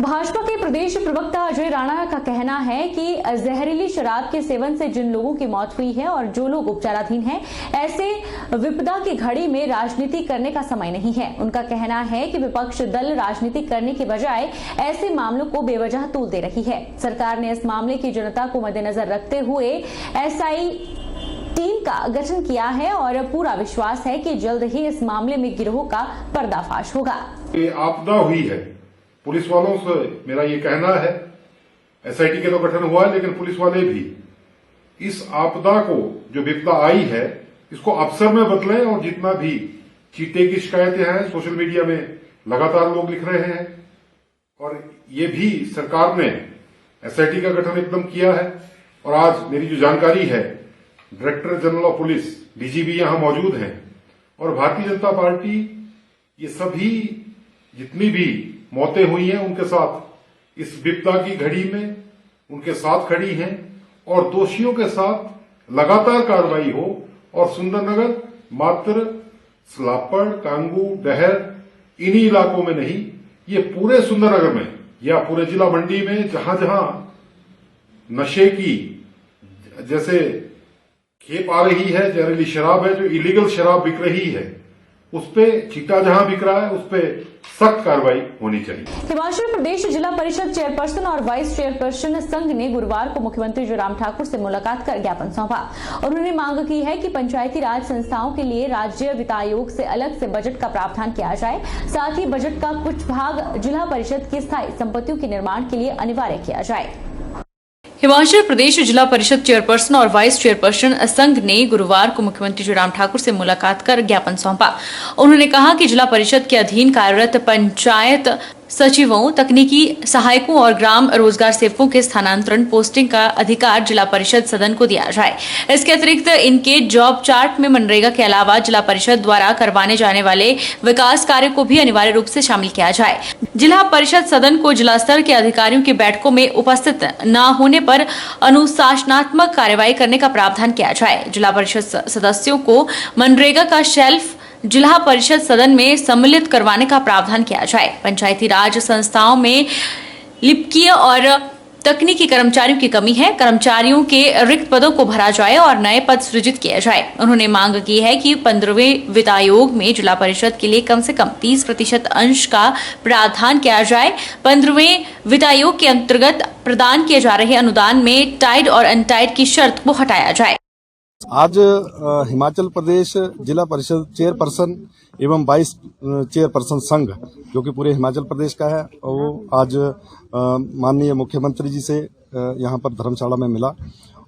भाजपा के प्रदेश प्रवक्ता अजय राणा का कहना है कि जहरीली शराब के सेवन से जिन लोगों की मौत हुई है और जो लोग उपचाराधीन हैं, ऐसे विपदा की घड़ी में राजनीति करने का समय नहीं है। उनका कहना है कि विपक्ष दल राजनीति करने के बजाय ऐसे मामलों को बेवजह तूल दे रही है। सरकार ने इस मामले की जनता को मद्देनजर रखते हुए एसआई टीम का गठन किया है और पूरा विश्वास है कि जल्द ही इस मामले में गिरोह का पर्दाफाश होगा। ये आपदा हुई है, पुलिस वालों से मेरा ये कहना है, एसआईटी के तो गठन हुआ है, लेकिन पुलिस वाले भी इस आपदा को, जो विपदा आई है, इसको अवसर में बदलें। और जितना भी चीटे की शिकायतें हैं सोशल मीडिया में लगातार लोग लिख रहे हैं, और ये भी सरकार ने एसआईटी का गठन एकदम किया है। और आज मेरी जो जानकारी है, director general of police DGP यहां मौजूद हैं, और भारतीय जनता पार्टी ये सभी जितनी भी मौतें हुई हैं उनके साथ इस विपदा की घड़ी में उनके साथ खड़ी हैं, और दोषियों के साथ लगातार कार्रवाई हो। और सुंदरनगर मात्र सलापड़, कांगू, डहर इन्हीं इलाकों में नहीं, ये पूरे सुंदरनगर में या पूरे जिला मंडी में जहां जहां नशे की जैसे खेप आ रही है, जहरीली शराब है, जो इलीगल शराब बिक रही है, उस पे चिट्टा जहां बिक रहा है उस पे सख्त कार्रवाई होनी चाहिए। हिमाचल प्रदेश जिला परिषद चेयरपर्सन और वाइस चेयरपर्सन संघ ने गुरुवार को मुख्यमंत्री जयराम ठाकुर से मुलाकात कर ज्ञापन सौंपा। उन्होंने मांग की है कि पंचायती राज संस्थाओं के लिए राज्य वित्त आयोग से अलग से बजट का प्रावधान किया जाए। साथ ही बजट का कुछ भाग जिला परिषद की स्थायी संपत्तियों के निर्माण के लिए अनिवार्य किया जाए। हिमाचल प्रदेश जिला परिषद चेयरपर्सन और वाइस चेयरपर्सन संघ ने गुरुवार को मुख्यमंत्री जयराम ठाकुर से मुलाकात कर ज्ञापन सौंपा। उन्होंने कहा कि जिला परिषद के अधीन कार्यरत पंचायत सचिवों, तकनीकी सहायकों और ग्राम रोजगार सेवकों के स्थानांतरण पोस्टिंग का अधिकार जिला परिषद सदन को दिया जाए। इसके अतिरिक्त इनके जॉब चार्ट में मनरेगा के अलावा जिला परिषद द्वारा करवाने जाने वाले विकास कार्य को भी अनिवार्य रूप से शामिल किया जाए। जिला परिषद सदन को जिला स्तर के अधिकारियों की बैठकों में उपस्थित न होने पर अनुशासनात्मक कार्यवाही करने का प्रावधान किया जाए। जिला परिषद सदस्यों को मनरेगा का शेल्फ जिला परिषद सदन में सम्मिलित करवाने का प्रावधान किया जाए। पंचायती राज संस्थाओं में लिपिकीय और तकनीकी कर्मचारियों की कमी है, कर्मचारियों के रिक्त पदों को भरा जाए और नए पद सृजित किए जाए। उन्होंने मांग की है कि 15वें वित्त आयोग में जिला परिषद के लिए कम से कम 30% अंश का प्रावधान किया जाए। 15वें वित्त आयोग के अंतर्गत प्रदान किए जा रहे अनुदान में टाइड और अनटाइड की शर्त को हटाया जाए। आज हिमाचल प्रदेश जिला परिषद चेयरपर्सन एवं वाइस चेयरपर्सन संघ, जो कि पूरे हिमाचल प्रदेश का है, वो आज माननीय मुख्यमंत्री जी से यहाँ पर धर्मशाला में मिला।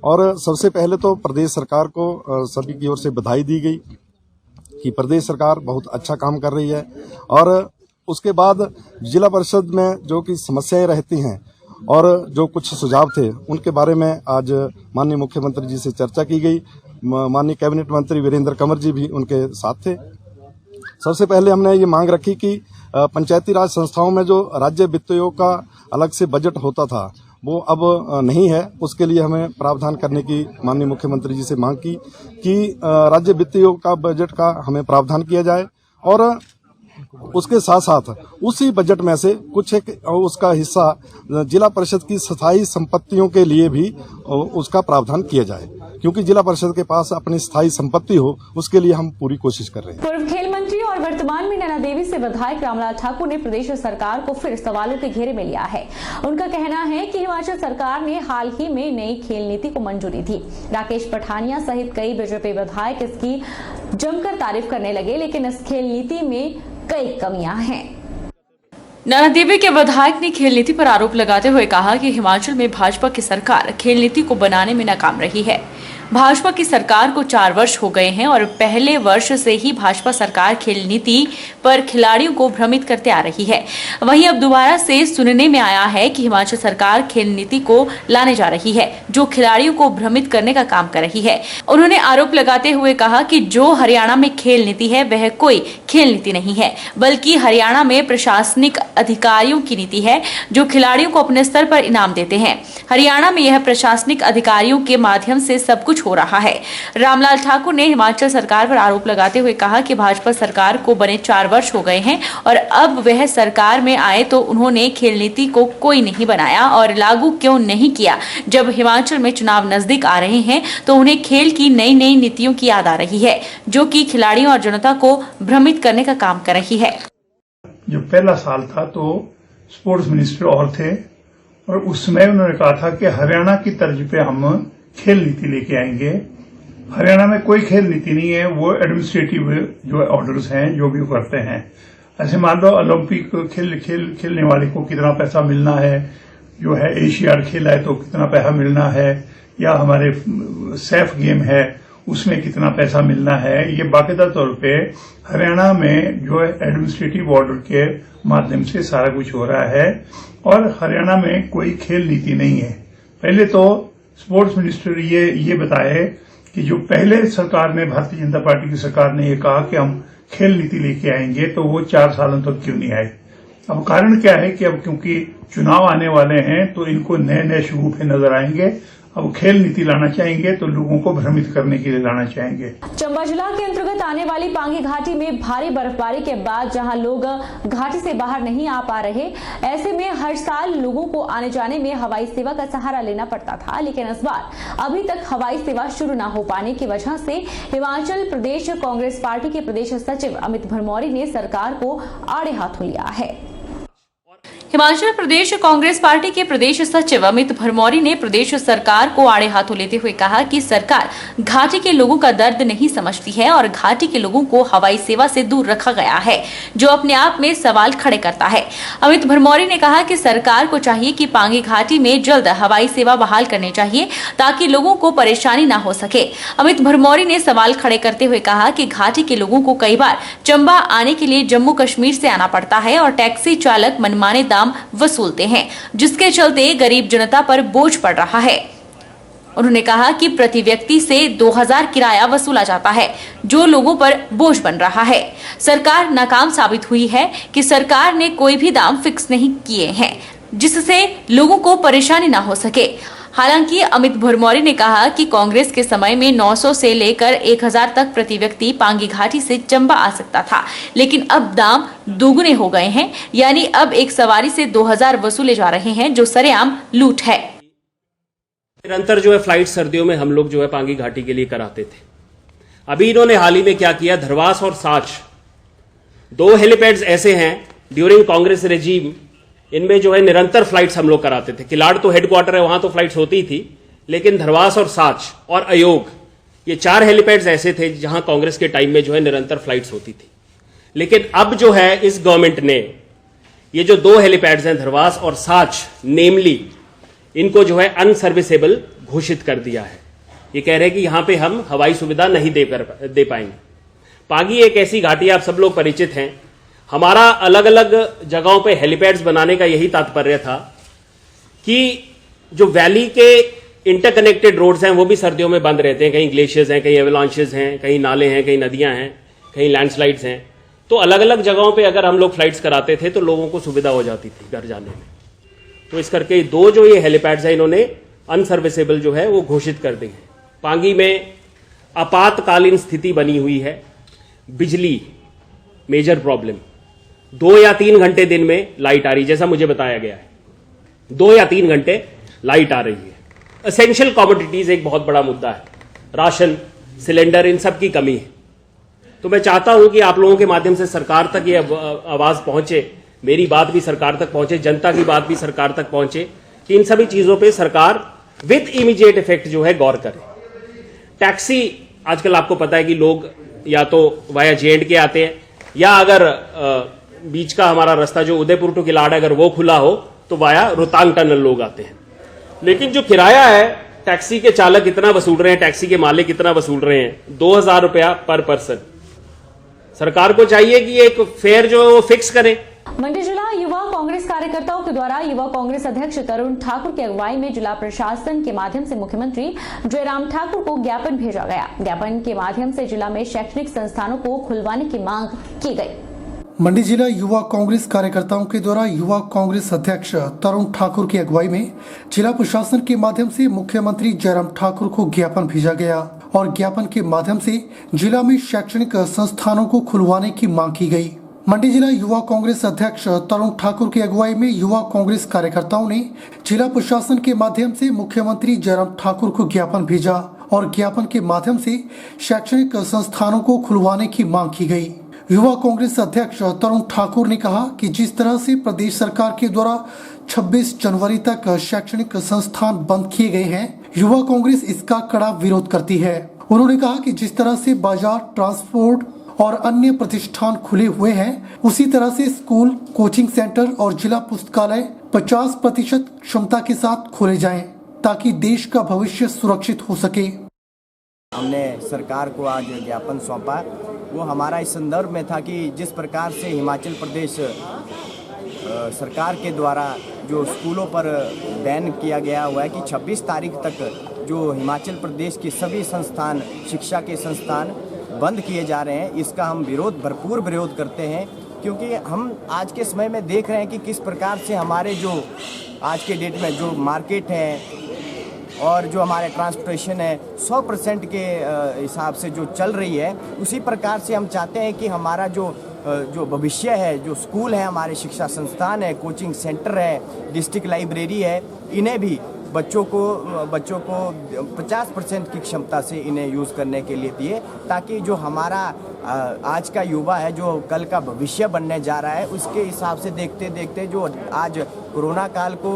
और सबसे पहले तो प्रदेश सरकार को सभी की ओर से बधाई दी गई कि प्रदेश सरकार बहुत अच्छा काम कर रही है। और उसके बाद जिला परिषद में जो कि समस्याएं रहती हैं और जो कुछ सुझाव थे, उनके बारे में आज माननीय मुख्यमंत्री जी से चर्चा की गई। माननीय कैबिनेट मंत्री वीरेंद्र कंवर जी भी उनके साथ थे। सबसे पहले हमने ये मांग रखी कि पंचायती राज संस्थाओं में जो राज्य वित्त आयोग का अलग से बजट होता था, वो अब नहीं है। उसके लिए हमें प्रावधान करने की माननीय मुख्यमंत्री जी से मांग की कि राज्य वित्त आयोग का बजट का हमें प्रावधान किया जाए, और उसके साथ साथ उसी बजट में से कुछ एक उसका हिस्सा जिला परिषद की स्थायी संपत्तियों के लिए भी उसका प्रावधान किया जाए, क्योंकि जिला परिषद के पास अपनी स्थायी संपत्ति हो, उसके लिए हम पूरी कोशिश कर रहे हैं। पूर्व खेल मंत्री और वर्तमान में नैना देवी से विधायक रामलाल ठाकुर ने प्रदेश सरकार को फिर सवालों के घेरे में लिया है। उनका कहना है कि हिमाचल सरकार ने हाल ही में नई खेल नीति को मंजूरी दी। राकेश पठानिया सहित कई बीजेपी विधायक इसकी जमकर तारीफ करने लगे, लेकिन इस खेल नीति में कई कमियां हैं। नैना देवी के विधायक ने खेल नीति पर आरोप लगाते हुए कहा कि हिमाचल में भाजपा की सरकार खेल नीति को बनाने में नाकाम रही है। भाजपा की सरकार को 4 वर्ष हो गए हैं और पहले वर्ष से ही भाजपा सरकार खेल नीति पर खिलाड़ियों को भ्रमित करते आ रही है। वहीं अब दोबारा से सुनने में आया है कि हिमाचल सरकार खेल नीति को लाने जा रही है, जो खिलाड़ियों को भ्रमित करने का काम कर रही है। उन्होंने आरोप लगाते हुए कहा कि जो हरियाणा में खेल नीति है वह कोई खेल नीति नहीं है, बल्कि हरियाणा में प्रशासनिक अधिकारियों की नीति है, जो खिलाड़ियों को अपने स्तर पर इनाम देते हैं। हरियाणा में यह प्रशासनिक अधिकारियों के माध्यम से सब कुछ कुछ हो रहा है। रामलाल ठाकुर ने हिमाचल सरकार पर आरोप लगाते हुए कहा कि भाजपा सरकार को बने 4 वर्ष हो गए हैं और अब वह सरकार में आए तो उन्होंने खेल नीति को कोई नहीं बनाया और लागू क्यों नहीं किया। जब हिमाचल में चुनाव नजदीक आ रहे हैं तो उन्हें खेल की नई नई नीतियों की याद आ रही है जो कि खिलाड़ियों और जनता को भ्रमित करने का काम कर रही है। जो पहला साल था तो स्पोर्ट्स मिनिस्टर और थे और उस समय उन्होंने कहा था कि हरियाणा की तर्ज पे हम खेल नीति लेके आएंगे। हरियाणा में कोई खेल नीति नहीं है, वो एडमिनिस्ट्रेटिव जो ऑर्डर्स हैं जो भी करते हैं। ऐसे मान लो ओलंपिक खेलने वाले को कितना पैसा मिलना है, जो है एशियाड खेला है तो कितना पैसा मिलना है, या हमारे सैफ गेम है उसमें कितना पैसा मिलना है। ये बाकायदा तौर पे हरियाणा में जो है एडमिनिस्ट्रेटिव ऑर्डर के माध्यम से सारा कुछ हो रहा है और हरियाणा में कोई खेल नीति नहीं है। पहले तो स्पोर्ट्स मिनिस्टर ये बताए कि जो पहले सरकार में भारतीय जनता पार्टी की सरकार ने ये कहा कि हम खेल नीति लेके आएंगे तो वो 4 सालों तक क्यों नहीं आए। अब कारण क्या है कि अब क्योंकि चुनाव आने वाले हैं तो इनको नए नए शगुफे नजर आएंगे। अब खेल नीति लाना चाहेंगे तो लोगों को भ्रमित करने के लिए लाना चाहेंगे। चंबा जिला के अंतर्गत आने वाली पांगी घाटी में भारी बर्फबारी के बाद जहां लोग घाटी से बाहर नहीं आ पा रहे, ऐसे में हर साल लोगों को आने जाने में हवाई सेवा का सहारा लेना पड़ता था, लेकिन इस बार अभी तक हवाई सेवा शुरू न हो पाने की वजह से हिमाचल प्रदेश कांग्रेस पार्टी के प्रदेश सचिव अमित भरमौरी ने सरकार को आड़े हाथों लिया है। हिमाचल प्रदेश कांग्रेस पार्टी के प्रदेश सचिव अमित भरमौरी ने प्रदेश सरकार को आड़े हाथों लेते हुए कहा कि सरकार घाटी के लोगों का दर्द नहीं समझती है और घाटी के लोगों को हवाई सेवा से दूर रखा गया है, जो अपने आप में सवाल खड़े करता है। अमित भरमौरी ने कहा कि सरकार को चाहिए कि पांगी घाटी में जल्द हवाई सेवा बहाल करनी चाहिए ताकि लोगों को परेशानी न हो सके। अमित भरमौरी ने सवाल खड़े करते हुए कहा कि घाटी के लोगों को कई बार चंबा आने के लिए जम्मू कश्मीर से आना पड़ता है और टैक्सी चालक मनमाने दाम वसूलते हैं, जिसके चलते गरीब जनता पर बोझ पड़ रहा है। उन्होंने कहा कि प्रति व्यक्ति से 2000 किराया वसूला जाता है, जो लोगों पर बोझ बन रहा है। सरकार नाकाम साबित हुई है कि सरकार ने कोई भी दाम फिक्स नहीं किए हैं, जिससे लोगों को परेशानी न हो सके। हालांकि अमित भरमौरी ने कहा कि कांग्रेस के समय में 900 से लेकर 1000 तक प्रति व्यक्ति पांगी घाटी से चंबा आ सकता था, लेकिन अब दाम दोगुने हो गए हैं, यानी अब एक सवारी से 2000 वसूले जा रहे हैं, जो सरेआम लूट है। निरंतर जो है फ्लाइट सर्दियों में हम लोग जो है पांगी घाटी के लिए कराते थे। अभी इन्होंने हाल ही में क्या किया, धरवास और साच 2 हेलीपैड्स ऐसे हैं ड्यूरिंग कांग्रेस रेजीम, इनमें जो है निरंतर फ्लाइट्स हम लोग कराते थे। किलाड़ तो हेडक्वार्टर है, वहां तो फ्लाइट्स होती थी, लेकिन धरवास और साच और अयोग ये 4 हेलीपैड्स ऐसे थे जहां कांग्रेस के टाइम में जो है निरंतर फ्लाइट्स होती थी। लेकिन अब जो है इस गवर्नमेंट ने ये जो 2 हेलीपैड्स हैं धरवास और साच नेमली, इनको जो है अनसर्विसेबल घोषित कर दिया है। ये कह रहे हैं कि यहां पे हम हवाई सुविधा नहीं दे पाएंगे। पांगी एक ऐसी घाटी, आप सब लोग परिचित हैं। हमारा अलग अलग जगहों पे हेलीपैड्स बनाने का यही तात्पर्य था कि जो वैली के इंटरकनेक्टेड रोड्स हैं वो भी सर्दियों में बंद रहते हैं। कहीं ग्लेशियर्स हैं, कहीं एवलांचेस हैं, कहीं नाले हैं, कहीं नदियां हैं, कहीं लैंडस्लाइड्स हैं। तो अलग अलग जगहों पे अगर हम लोग फ्लाइट्स कराते थे तो लोगों को सुविधा हो जाती थी घर जाने में। तो इस करके 2 जो ये हेलीपैड्स हैं इन्होंने अनसर्विसेबल जो है वो घोषित कर दी है। पांगी में आपातकालीन स्थिति बनी हुई है, बिजली मेजर प्रॉब्लम, 2 या 3 घंटे दिन में लाइट आ रही, जैसा मुझे बताया गया है 2 या 3 घंटे लाइट आ रही है। एसेंशियल कमोडिटीज एक बहुत बड़ा मुद्दा है, राशन, सिलेंडर, इन सब की कमी है। तो मैं चाहता हूं कि आप लोगों के माध्यम से सरकार तक ये आवाज पहुंचे, मेरी बात भी सरकार तक पहुंचे, जनता की बात भी सरकार तक पहुंचे कि इन सभी चीजों पे सरकार विद इमीडिएट इफेक्ट जो है गौर करे। टैक्सी आजकल आपको पता है कि लोग या तो वाया J&K आते हैं, या अगर बीच का हमारा रास्ता जो उदयपुर टू किलाड़ अगर वो खुला हो तो वाया रोहतांग टनल लोग आते हैं। लेकिन जो किराया है, टैक्सी के चालक कितना वसूल रहे हैं, टैक्सी के मालिक कितना वसूल रहे हैं, 2000 रुपया पर पर्सन। सरकार को चाहिए कि एक फेयर जो है वो फिक्स करे। मंडी जिला युवा कांग्रेस कार्यकर्ताओं के द्वारा युवा कांग्रेस अध्यक्ष तरुण ठाकुर की अगुवाई में जिला प्रशासन के माध्यम से मुख्यमंत्री जयराम ठाकुर को ज्ञापन भेजा गया। ज्ञापन के माध्यम से जिला में शैक्षणिक संस्थानों को खुलवाने की मांग की गई। मंडी जिला युवा कांग्रेस कार्यकर्ताओं के द्वारा युवा कांग्रेस अध्यक्ष तरुण ठाकुर की अगुवाई में जिला प्रशासन के माध्यम से मुख्यमंत्री जयराम ठाकुर को ज्ञापन भेजा गया और ज्ञापन के माध्यम से जिला में शैक्षणिक संस्थानों को खुलवाने की मांग की गई। मंडी जिला युवा कांग्रेस अध्यक्ष तरुण ठाकुर की अगुवाई में युवा कांग्रेस कार्यकर्ताओं ने जिला प्रशासन के माध्यम से मुख्यमंत्री जयराम ठाकुर को ज्ञापन भेजा और ज्ञापन के माध्यम से शैक्षणिक संस्थानों को खुलवाने की मांग की गई। युवा कांग्रेस अध्यक्ष तरुण ठाकुर ने कहा कि जिस तरह से प्रदेश सरकार के द्वारा 26 जनवरी तक शैक्षणिक संस्थान बंद किए गए हैं, युवा कांग्रेस इसका कड़ा विरोध करती है। उन्होंने कहा कि जिस तरह से बाजार, ट्रांसपोर्ट और अन्य प्रतिष्ठान खुले हुए हैं, उसी तरह से स्कूल, कोचिंग सेंटर और जिला पुस्तकालय 50% क्षमता के साथ खोले जाएं, ताकि देश का भविष्य सुरक्षित हो सके। हमने सरकार को आज ज्ञापन सौंपा। वो हमारा इस संदर्भ में था कि जिस प्रकार से हिमाचल प्रदेश सरकार के द्वारा जो स्कूलों पर बैन किया गया हुआ है कि 26 तारीख तक जो हिमाचल प्रदेश के सभी संस्थान, शिक्षा के संस्थान बंद किए जा रहे हैं, इसका हम भरपूर विरोध करते हैं। क्योंकि हम आज के समय में देख रहे हैं कि किस प्रकार से हमारे जो आज के डेट में जो मार्केट है और जो हमारे ट्रांसपोर्टेशन है 100% के हिसाब से जो चल रही है, उसी प्रकार से हम चाहते हैं कि हमारा जो भविष्य है, जो स्कूल है, हमारे शिक्षा संस्थान है, कोचिंग सेंटर है, डिस्ट्रिक्ट लाइब्रेरी है, इन्हें भी बच्चों को 50% की क्षमता से इन्हें यूज़ करने के लिए दिए, ताकि जो हमारा आज का युवा है, जो कल का भविष्य बनने जा रहा है, उसके हिसाब से देखते देखते जो आज कोरोना काल को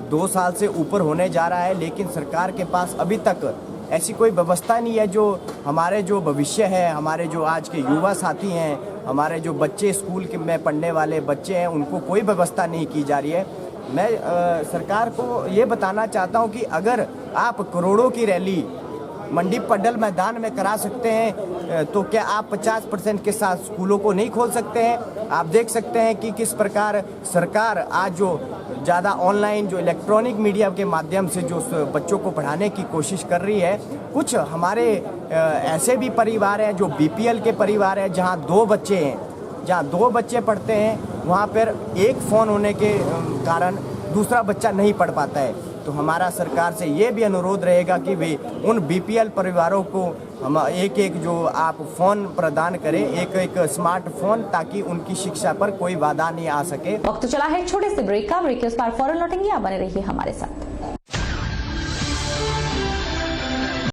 2 साल से ऊपर होने जा रहा है, लेकिन सरकार के पास अभी तक ऐसी कोई व्यवस्था नहीं है जो हमारे जो भविष्य है, हमारे जो आज के युवा साथी हैं, हमारे जो बच्चे स्कूल में पढ़ने वाले बच्चे हैं, उनको कोई व्यवस्था नहीं की जा रही है। मैं सरकार को ये बताना चाहता हूँ कि अगर आप करोड़ों की रैली मंडी पड्डल मैदान में करा सकते हैं, तो क्या आप 50% के साथ स्कूलों को नहीं खोल सकते हैं? आप देख सकते हैं कि किस प्रकार सरकार आज जो ज़्यादा ऑनलाइन जो इलेक्ट्रॉनिक मीडिया के माध्यम से जो बच्चों को पढ़ाने की कोशिश कर रही है। कुछ हमारे ऐसे भी परिवार हैं जो BPL के परिवार हैं, जहाँ 2 बच्चे हैं, जहाँ 2 बच्चे पढ़ते हैं, वहाँ पर एक फ़ोन होने के कारण दूसरा बच्चा नहीं पढ़ पाता है। तो हमारा सरकार से ये भी अनुरोध रहेगा कि वे उन BPL परिवारों को हम एक जो आप फ़ोन प्रदान करें, एक स्मार्टफोन, ताकि उनकी शिक्षा पर कोई बाधा नहीं आ सके। वक्त चला है छोटे से ब्रेक का। ब्रेक के उस पार फौरन लौटेंगे, आप बने रहिए हमारे साथ।